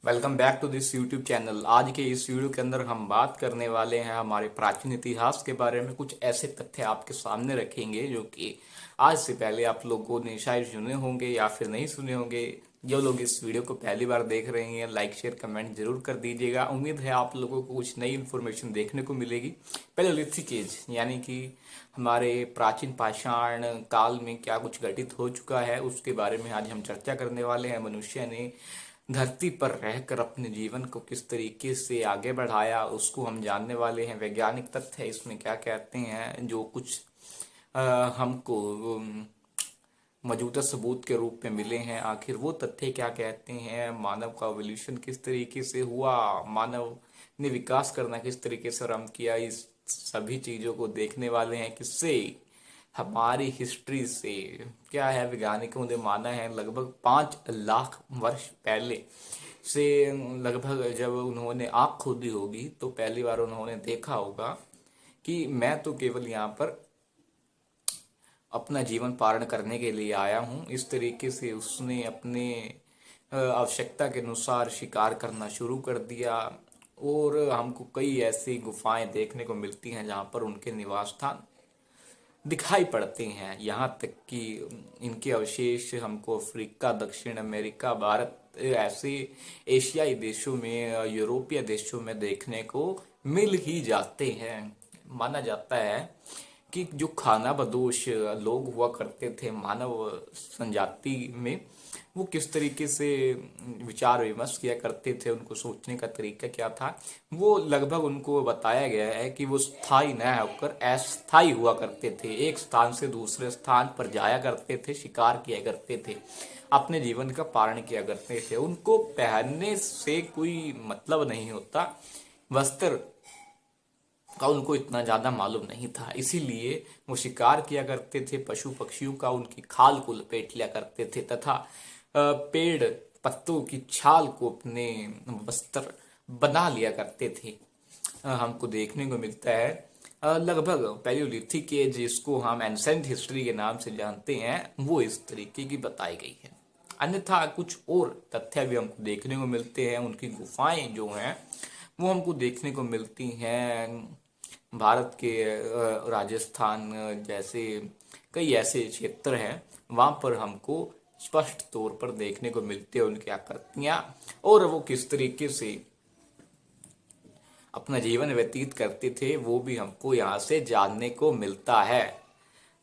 Welcome back to this YouTube channel. आज के इस वीडियो के अंदर हम बात करने वाले हैं हमारे प्राचीन इतिहास के बारे में। कुछ ऐसे तथ्य आपके सामने रखेंगे जो कि आज से पहले आप लोगों ने शायद सुने होंगे या फिर नहीं सुने होंगे। जो लोग इस वीडियो को पहली बार देख रहे हैं, लाइक शेयर कमेंट जरूर कर दीजिएगा। उम्मीद है आप लोगों को कुछ नई इन्फॉर्मेशन देखने को मिलेगी। पैलेयोलिथिक एज यानी कि हमारे प्राचीन पाषाण काल में क्या कुछ घटित हो चुका है, उसके बारे में आज हम चर्चा करने वाले हैं। मनुष्य ने धरती पर रहकर अपने जीवन को किस तरीके से आगे बढ़ाया, उसको हम जानने वाले हैं। वैज्ञानिक तथ्य इसमें क्या कहते हैं, जो कुछ हमको मौजूदा सबूत के रूप में मिले हैं, आखिर वो तथ्य क्या कहते हैं। मानव का एवोल्यूशन किस तरीके से हुआ, मानव ने विकास करना किस तरीके से आरंभ किया, इस सभी चीजों को देखने वाले हैं। किससे? हमारी हिस्ट्री से। क्या है, वैज्ञानिकों ने माना है लगभग 5 लाख वर्ष पहले से, लगभग जब उन्होंने आँख खोदी होगी तो पहली बार उन्होंने देखा होगा कि मैं तो केवल यहाँ पर अपना जीवन पारण करने के लिए आया हूँ। इस तरीके से उसने अपने आवश्यकता के अनुसार शिकार करना शुरू कर दिया। और हमको कई ऐसी गुफाएं देखने को मिलती हैं जहाँ पर उनके निवास स्थान दिखाई पड़ते हैं। यहाँ तक कि इनके अवशेष हमको अफ्रीका, दक्षिण अमेरिका, भारत, ऐसे एशियाई देशों में, यूरोपीय देशों में देखने को मिल ही जाते हैं। माना जाता है कि जो खाना बदोश लोग हुआ करते थे मानव संजाति में, वो किस तरीके से विचार विमर्श किया करते थे, उनको सोचने का तरीका क्या था, वो लगभग उनको बताया गया है कि वो स्थायी न होकर अस्थायी हुआ करते थे। एक स्थान से दूसरे स्थान पर जाया करते थे, शिकार किया करते थे, अपने जीवन का पालन किया करते थे। उनको पहनने से कोई मतलब नहीं होता, वस्त्र का उनको इतना ज्यादा मालूम नहीं था, इसीलिए वो शिकार किया करते थे। पशु पक्षियों का उनकी खाल को लपेट लिया करते थे तथा पेड़ पत्तों की छाल को अपने वस्त्र बना लिया करते थे। हमको देखने को मिलता है लगभग पैलियोलिथिक एज, जिसको हम एंसेंट हिस्ट्री के नाम से जानते हैं, वो इस तरीके की बताई गई है। अन्यथा कुछ और तथ्य भी हमको देखने को मिलते हैं। उनकी गुफाएं जो हैं वो हमको देखने को मिलती हैं भारत के राजस्थान जैसे कई ऐसे क्षेत्र हैं, वहां पर हमको स्पष्ट तौर पर देखने को मिलती है उनकी आकृतियां, और वो किस तरीके से अपना जीवन व्यतीत करते थे वो भी हमको यहाँ से जानने को मिलता है।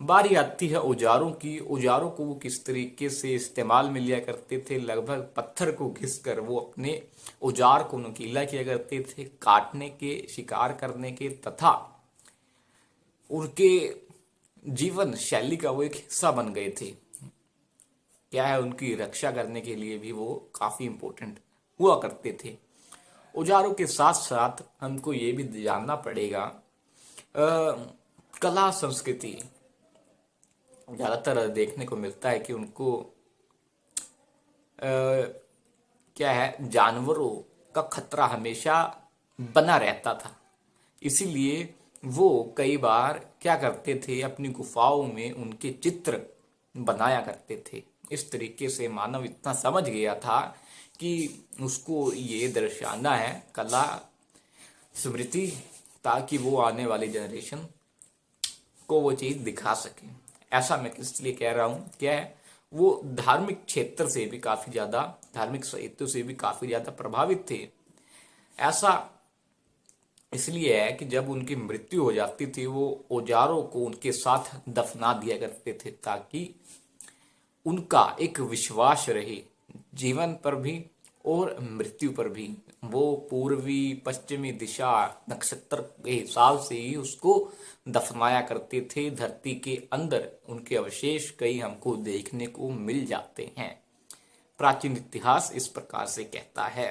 बारी आती है औजारों की। औजारों को वो किस तरीके से इस्तेमाल में लिया करते थे। लगभग पत्थर को घिस कर वो अपने औजार को नुकीला किया करते थे, काटने के, शिकार करने के, तथा उनके जीवन शैली का वो एक हिस्सा बन गए थे। क्या है, उनकी रक्षा करने के लिए भी वो काफी इंपॉर्टेंट हुआ करते थे। औजारों के साथ साथ हमको ये भी जानना पड़ेगा कला संस्कृति। ज्यादातर देखने को मिलता है कि उनको क्या है, जानवरों का खतरा हमेशा बना रहता था, इसीलिए वो कई बार क्या करते थे, अपनी गुफाओं में उनके चित्र बनाया करते थे। इस तरीके से मानव इतना समझ गया था कि उसको ये दर्शाना है कला स्मृति, ताकि वो आने वाली जनरेशन को वो चीज दिखा सके। ऐसा मैं किस लिए कह रहा हूँ, क्या है, वो धार्मिक क्षेत्र से भी काफी ज्यादा, धार्मिक साहित्य से भी काफी ज्यादा प्रभावित थे। ऐसा इसलिए है कि जब उनकी मृत्यु हो जाती थी वो औजारों को उनके साथ दफना दिया करते थे, ताकि उनका एक विश्वास रहे जीवन पर भी और मृत्यु पर भी। वो पूर्वी पश्चिमी दिशा नक्षत्र के हिसाब से ही उसको दफनाया करते थे। धरती के अंदर उनके अवशेष कई हमको देखने को मिल जाते हैं। प्राचीन इतिहास इस प्रकार से कहता है।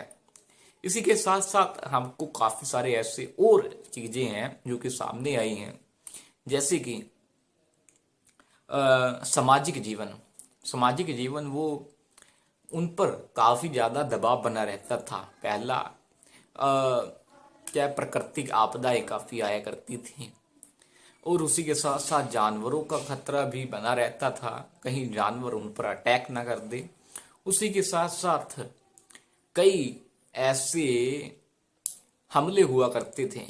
इसी के साथ साथ हमको काफी सारे ऐसे और चीजें हैं जो कि सामने आई हैं, जैसे कि सामाजिक जीवन। सामाजिक जीवन, वो उन पर काफी ज्यादा दबाव बना रहता था। पहला क्या, प्राकृतिक आपदाएं काफी आया करती थी, और उसी के साथ साथ जानवरों का खतरा भी बना रहता था, कहीं जानवर उन पर अटैक ना कर दे। उसी के साथ साथ कई ऐसे हमले हुआ करते थे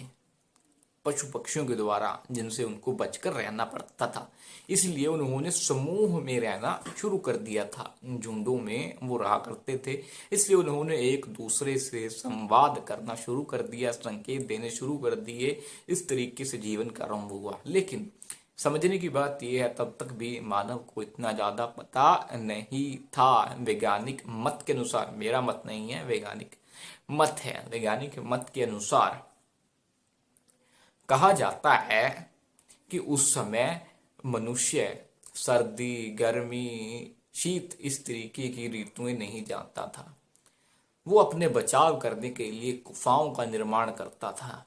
पशु पक्षियों के द्वारा जिनसे उनको बचकर रहना पड़ता था। इसलिए उन्होंने समूह में रहना शुरू कर दिया था, झुंडों में वो रहा करते थे। इसलिए उन्होंने एक दूसरे से संवाद करना शुरू कर दिया, संकेत देने शुरू कर दिए। इस तरीके से जीवन का आरंभ हुआ। लेकिन समझने की बात यह है, तब तक भी मानव को इतना ज्यादा पता नहीं था। वैज्ञानिक मत के अनुसार, मेरा मत नहीं है, वैज्ञानिक मत है, वैज्ञानिक मत के अनुसार कहा जाता है कि उस समय मनुष्य सर्दी, गर्मी, शीत इस तरीके की ऋतुएं नहीं जानता था। वो अपने बचाव करने के लिए गुफाओं का निर्माण करता था,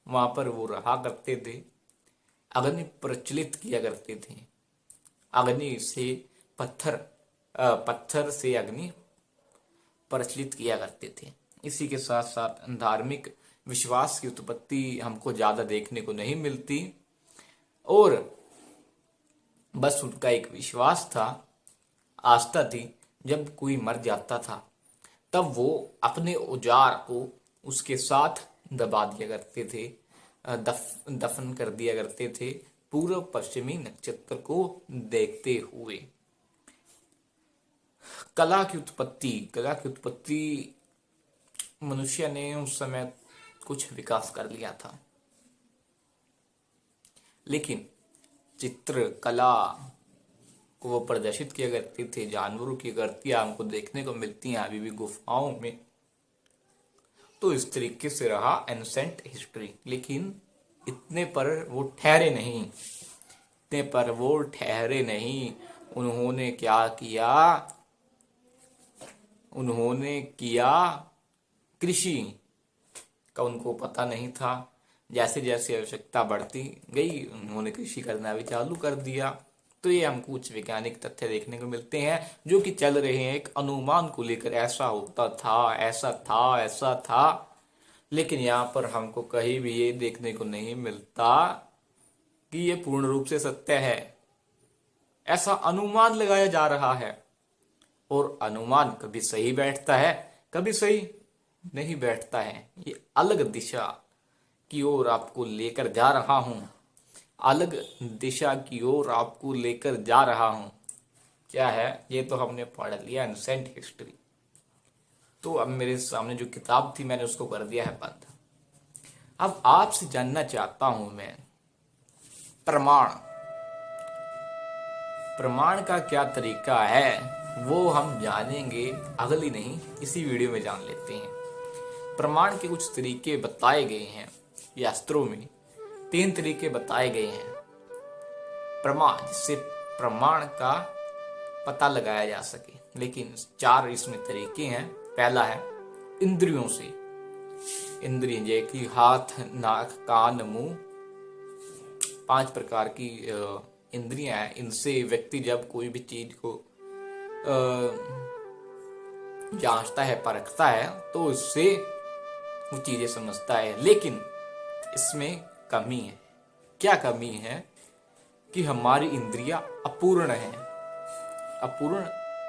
वहां पर वो रहा करते थे, अग्नि प्रज्वलित किया करते थे। अग्नि से पत्थर से अग्नि प्रज्वलित किया करते थे। इसी के साथ साथ धार्मिक विश्वास की उत्पत्ति हमको ज्यादा देखने को नहीं मिलती, और बस उनका एक विश्वास था, आस्था थी। जब कोई मर जाता था तब वो अपने औजार को उसके साथ दबा दिया करते थे, दफन कर दिया करते थे, पूर्व पश्चिमी नक्षत्र को देखते हुए। कला की उत्पत्ति मनुष्य ने उस समय कुछ विकास कर लिया था, लेकिन चित्र कला को वो प्रदर्शित किया करते थे। जानवरों की आकृतियां हमको देखने को मिलती हैं अभी भी गुफाओं में। तो इस तरीके से रहा एंसेंट हिस्ट्री। लेकिन इतने पर वो ठहरे नहीं। उन्होंने क्या किया? उन्होंने किया कृषि का उनको पता नहीं था। जैसे जैसे आवश्यकता बढ़ती गई, उन्होंने कृषि करना भी चालू कर दिया। तो ये हमको कुछ वैज्ञानिक तथ्य देखने को मिलते हैं जो कि चल रहे हैं एक अनुमान को लेकर, ऐसा होता था, ऐसा था। लेकिन यहाँ पर हमको कहीं भी ये देखने को नहीं मिलता कि ये पूर्ण रूप से सत्य है। ऐसा अनुमान लगाया जा रहा है, और अनुमान कभी सही बैठता है, कभी सही नहीं बैठता है। ये अलग दिशा की ओर आपको लेकर जा रहा हूं, अलग दिशा की ओर आपको लेकर जा रहा हूं। क्या है ये? तो हमने पढ़ लिया एंसेंट हिस्ट्री। तो अब मेरे सामने जो किताब थी मैंने उसको कर दिया है बंद। अब आपसे जानना चाहता हूं मैं, प्रमाण का क्या तरीका है वो हम जानेंगे अगली नहीं, इसी वीडियो में जान लेते हैं। प्रमाण के कुछ तरीके बताए गए हैं शास्त्रों में। 3 तरीके बताए गए हैं प्रमाण, जिससे प्रमाण का पता लगाया जा सके। लेकिन 4 इसमें तरीके हैं। पहला है इंद्रियों से। इंद्रिय जैसे कि हाथ, नाक, कान, मुंह, 5 प्रकार की इंद्रियां हैं। इनसे व्यक्ति जब कोई भी चीज को जांचता है, परखता है, तो इससे वो चीजें समझता है। लेकिन इसमें कमी है। क्या कमी है? कि हमारी इंद्रियां अपूर्ण हैं। अपूर्ण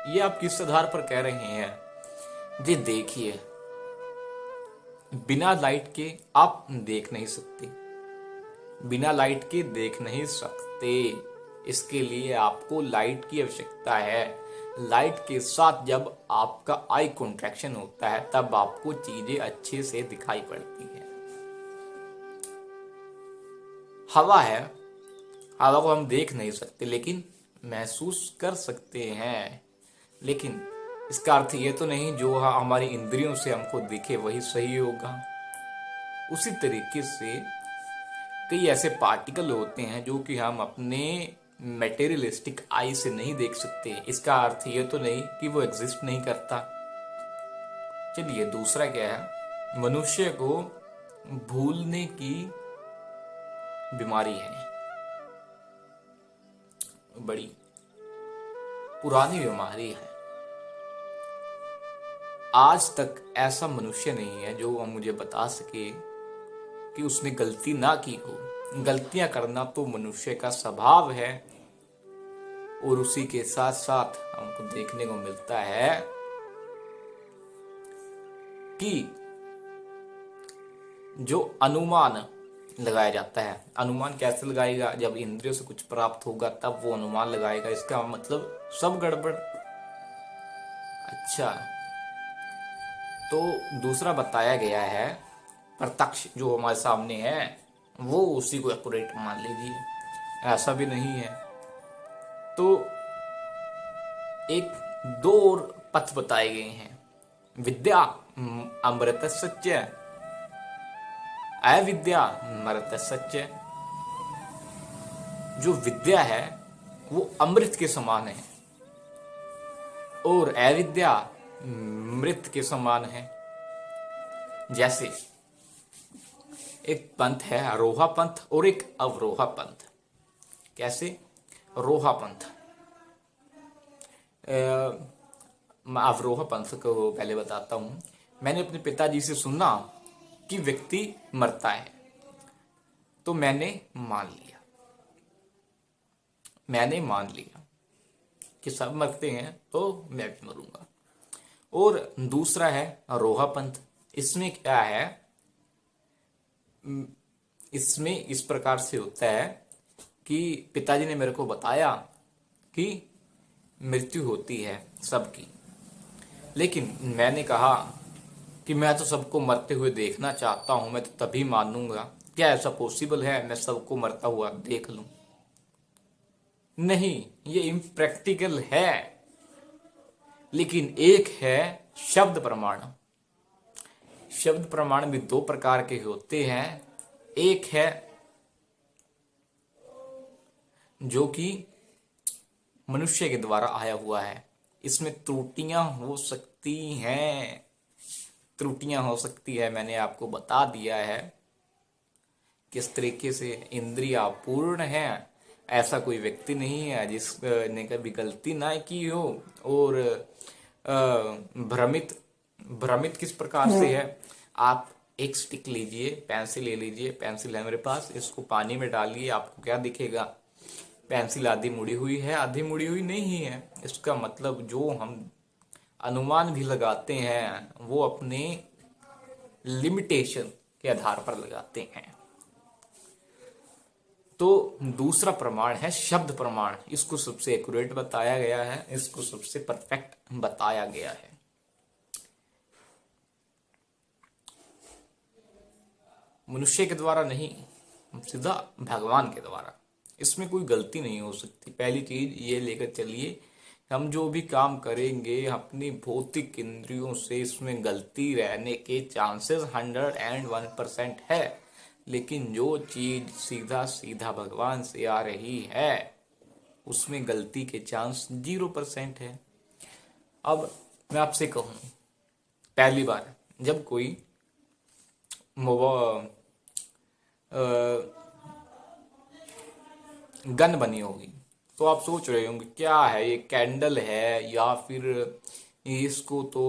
ये आप किस आधार पर कह रहे हैं? जी देखिए, बिना लाइट के आप देख नहीं सकते, बिना लाइट के देख नहीं सकते। इसके लिए आपको लाइट की आवश्यकता है। लाइट के साथ जब आपका आई कॉन्ट्रैक्शन होता है तब आपको चीजें अच्छे से दिखाई पड़ती है। हवा है, हवा को हम देख नहीं सकते लेकिन महसूस कर सकते हैं। लेकिन इसका अर्थ ये तो नहीं जो हमारी इंद्रियों से हमको दिखे वही सही होगा। उसी तरीके से कई ऐसे पार्टिकल होते हैं जो कि हम अपने मेटेरियलिस्टिक आई से नहीं देख सकते। इसका अर्थ ये तो नहीं कि वो एग्जिस्ट नहीं करता। चलिए दूसरा क्या है? मनुष्य को भूलने की बीमारी है, बड़ी पुरानी बीमारी है। आज तक ऐसा मनुष्य नहीं है जो मुझे बता सके कि उसने गलती ना की हो। गलतियां करना तो मनुष्य का स्वभाव है, और उसी के साथ साथ हमको देखने को मिलता है कि जो अनुमान लगाया जाता है, अनुमान कैसे लगाएगा? जब इंद्रियों से कुछ प्राप्त होगा तब वो अनुमान लगाएगा। इसका मतलब सब गड़बड़। अच्छा, तो दूसरा बताया गया है प्रत्यक्ष जो हमारे सामने है वो उसी को एक्यूरेट मान लीजिए, ऐसा भी नहीं है। तो एक दो और पथ बताए गए हैं, विद्या अमृत सत्य, अविद्या मृत सत्य। जो विद्या है वो अमृत के समान है और अविद्या मृत के समान है। जैसे एक पंथ है आरोहा पंथ और एक अवरोहा पंथ। कैसे? रोहा पंथ, मैं अवरोहा पंथ को पहले बताता हूं। मैंने अपने पिताजी से सुना कि व्यक्ति मरता है, तो मैंने मान लिया कि सब मरते हैं तो मैं भी मरूंगा। और दूसरा है रोहा पंथ। इसमें क्या है, इसमें इस प्रकार से होता है कि पिताजी ने मेरे को बताया कि मृत्यु होती है सबकी, लेकिन मैंने कहा कि मैं तो सबको मरते हुए देखना चाहता हूं, मैं तो तभी मानूंगा। क्या ऐसा पॉसिबल है मैं सबको मरता हुआ देख लूं? नहीं, ये इम्प्रैक्टिकल है। लेकिन एक है शब्द प्रमाण। शब्द प्रमाण भी दो प्रकार के होते हैं। एक है जो कि मनुष्य के द्वारा आया हुआ है, इसमें त्रुटियां हो सकती हैं, मैंने आपको बता दिया है किस तरीके से इंद्रियां पूर्ण है। ऐसा कोई व्यक्ति नहीं है जिसने कभी गलती ना की हो। और भ्रमित किस प्रकार से है, आप एक स्टिक लीजिए, पेंसिल ले लीजिए, पेंसिल है मेरे पास, इसको पानी में डालिए, आपको क्या दिखेगा? पेंसिल आधी मुड़ी हुई है, आधी मुड़ी हुई नहीं है। इसका मतलब जो हम अनुमान भी लगाते हैं वो अपने लिमिटेशन के आधार पर लगाते हैं। तो दूसरा प्रमाण है शब्द प्रमाण। इसको सबसे एक्यूरेट बताया गया है, इसको सबसे परफेक्ट बताया गया है। मनुष्य के द्वारा नहीं, सीधा भगवान के द्वारा। इसमें कोई गलती नहीं हो सकती। पहली चीज ये लेकर चलिए, हम जो भी काम करेंगे अपनी भौतिक इंद्रियों से, इसमें गलती रहने के चांसेस 101% है। लेकिन जो चीज सीधा सीधा भगवान से आ रही है उसमें गलती के चांस 0% है। अब मैं आपसे कहूं, पहली बार जब कोई गन बनी होगी तो आप सोच रहे होंगे क्या है ये, कैंडल है या फिर इसको तो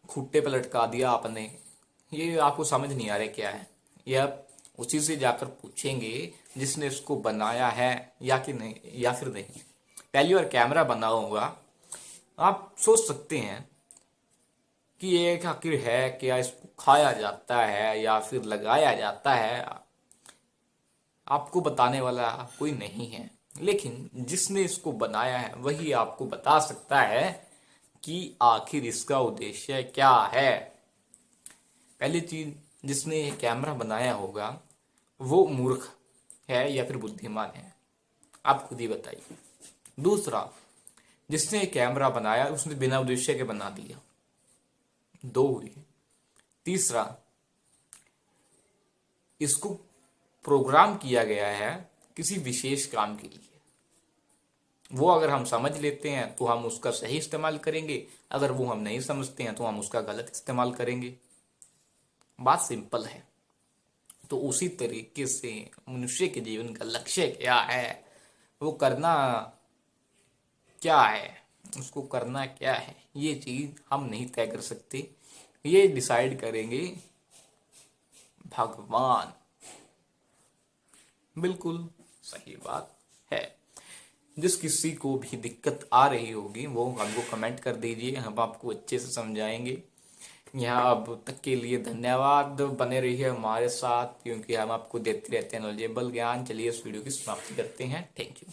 खुट्टे पे लटका दिया आपने। ये आपको समझ नहीं आ रहा क्या है। ये आप उसी से जाकर पूछेंगे जिसने इसको बनाया है या कि नहीं, या फिर नहीं। पहली बार कैमरा बना होगा, आप सोच सकते हैं कि ये आखिर है क्या, इसको खाया जाता है या फिर लगाया जाता है। आपको बताने वाला कोई नहीं है, लेकिन जिसने इसको बनाया है वही आपको बता सकता है कि आखिर इसका उद्देश्य क्या है। पहली चीज, जिसने ये कैमरा बनाया होगा वो मूर्ख है या फिर बुद्धिमान है, आप खुद ही बताइए। दूसरा, जिसने ये कैमरा बनाया उसने बिना उद्देश्य के बना दिया, 2 हुई। तीसरा, इसको प्रोग्राम किया गया है किसी विशेष काम के लिए। वो अगर हम समझ लेते हैं तो हम उसका सही इस्तेमाल करेंगे, अगर वो हम नहीं समझते हैं तो हम उसका गलत इस्तेमाल करेंगे। बात सिंपल है। तो उसी तरीके से मनुष्य के जीवन का लक्ष्य क्या है, वो करना क्या है, उसको करना क्या है, ये चीज हम नहीं तय कर सकते। ये डिसाइड करेंगे भगवान। बिल्कुल सही बात है। जिस किसी को भी दिक्कत आ रही होगी वो हमको कमेंट कर दीजिए, हम आपको अच्छे से समझाएंगे। यहाँ अब तक के लिए धन्यवाद। बने रहिए हमारे साथ क्योंकि हम आपको देते रहते हैं नॉलेजेबल ज्ञान। चलिए इस वीडियो की समाप्ति करते हैं। Thank you.